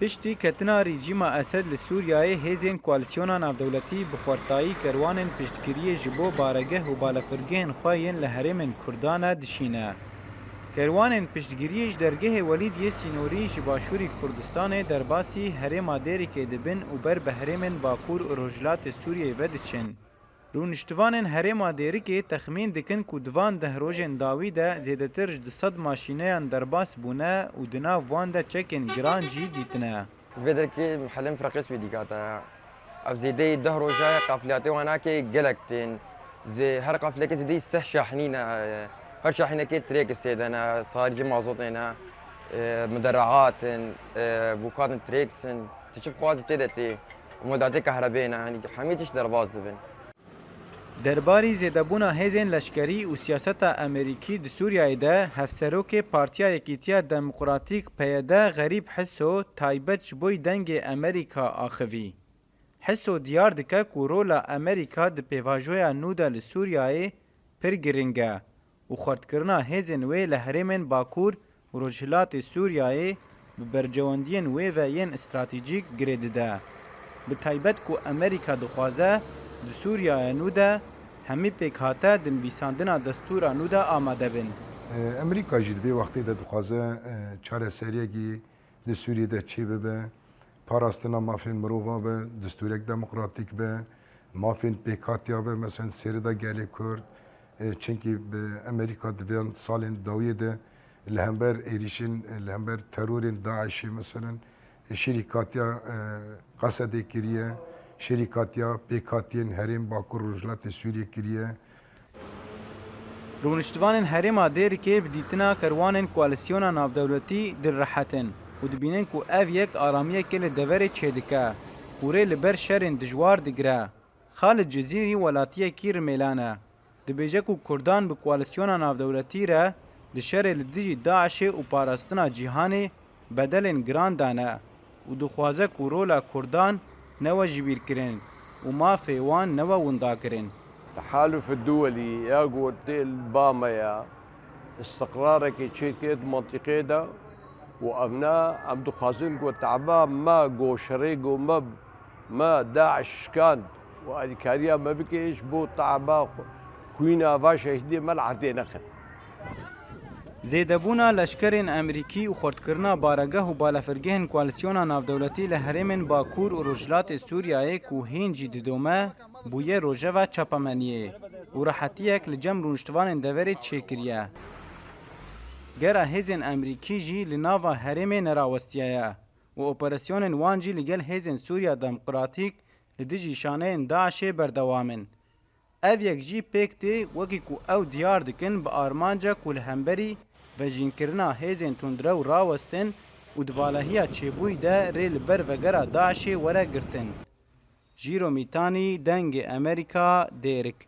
پشتی کتنا ریجیما اسد لسوریای هیزین کوالسیونا نافدولتی بخورتایی کروانن پشتگیری جبو بارگه و بالافرگهن خواهین لحرمن کردانا دشینه. کروانن پشتگیریش درگه ولید یسینوری جباشوری کردستان درباسی هرما دیری که دبن و بر بهرمن باکور و رجلات سوریه ودچن. رونشتوانن هرما دیری که تخمین دکن که دوان ده روژن داوی ده زیدتر جد صد ماشینه درباس بونه و دنا وان ده چکن گران جی دیتنه. فيدر كي محلم فرقس في ديكاتا او زيدي دهرو جاي قافلاتي وانا كي جلكتين زي هر قافله كي زيدي سه شاحنينا هر شاحنه كي تريك استيدنا صار جي مازوتينا مدرعات بوكات تريكسن تشوف خوازي تدتي ومداتي كهربينا يعني حميتش درباز دبن درباری زیدبونا هیزن لشکری و سیاست امریکی د سوریای ده هفسروک پارتیا یکیتیا دموکراتیک پیدا غریب حسو تایبت بوی دنگ امریکا آخوی. حسو دیار دکه که رولا امریکا د پیواجویا نودا لسوریای پر گرنگه و خردکرنا هیزن وی لحرمن باکور و رجلات سوریای ببرجواندین وی و ین استراتیجیک گرید ده. به تایبت که امریکا دخوازه د سوریای نودا همی پیک هاته دن بیساندنا دستورا نودا آماده بن. امریکا جید به وقتی ده دخوازه چاره سریگی د سوریه ده چی به پاراستنا مافین مروفا به دستورک دموکراتیک به مافین پیک هاتیا به مثلا سری ده گلی کرد چنکی به امریکا دویان سالین داویه ده لهمبر ایریشین لهمبر ترورین داعشی مثلا شریکاتیا قصد کریه شرکاتیا پیکاتین هرم باکور رجلات سوریه کریه. رونشتوانن هرما دیر که بدیتنا کروانن کوالسیونا نافدولتی در راحتن و دبینن کو اف یک آرامیه کل دوره چیدکه کوره لبر شرن دجوار دگره. خالد جزیری ولاتیه کیر میلانه دبیجه کو کردان به کوالسیونا نافدولتی را دشر لدیجی داعش و پاراستنا جیهانی بدلن گراندانه و دخوازه کو رولا کردان نوا جبير كرين وما فيوان نوا وندا كرين. التحالف الدولي يا قوة الباما يا استقرارك يتشيكيد منطقة دا وأبناء عبدو خازن قوة تعبان ما قو شريق ما داعش كان وأدكاريا ما بكيش بو تعبان خوينا فاشا هدي ملعتي نخل. زیدبونا لشکرین امریکی و خردکرنا بارگه و بالافرگهن کوالسیونا نافدولتی لحرمن باکور و رجلات سوریای که هینجی ددومه بویه روژه و چاپمنیه و راحتیک لجم رونشتوان دوره چکریه. گره هیزن امریکی جی لناوا حرم نراوستیه و اپراسیون وانجی لگل هیزن سوریا دموکراتیک لدیجی شانه داعش بردوامن. او یک جی پیکتی وکی که او دیار دکن با آرمانجا کل همبری و جینکرنا هیزن تندره و راوستن و دوالهیا چیبوی ده ریل بر وگره داعش وره گرتن. جیرو میتانی دنگ امریکا دیرک.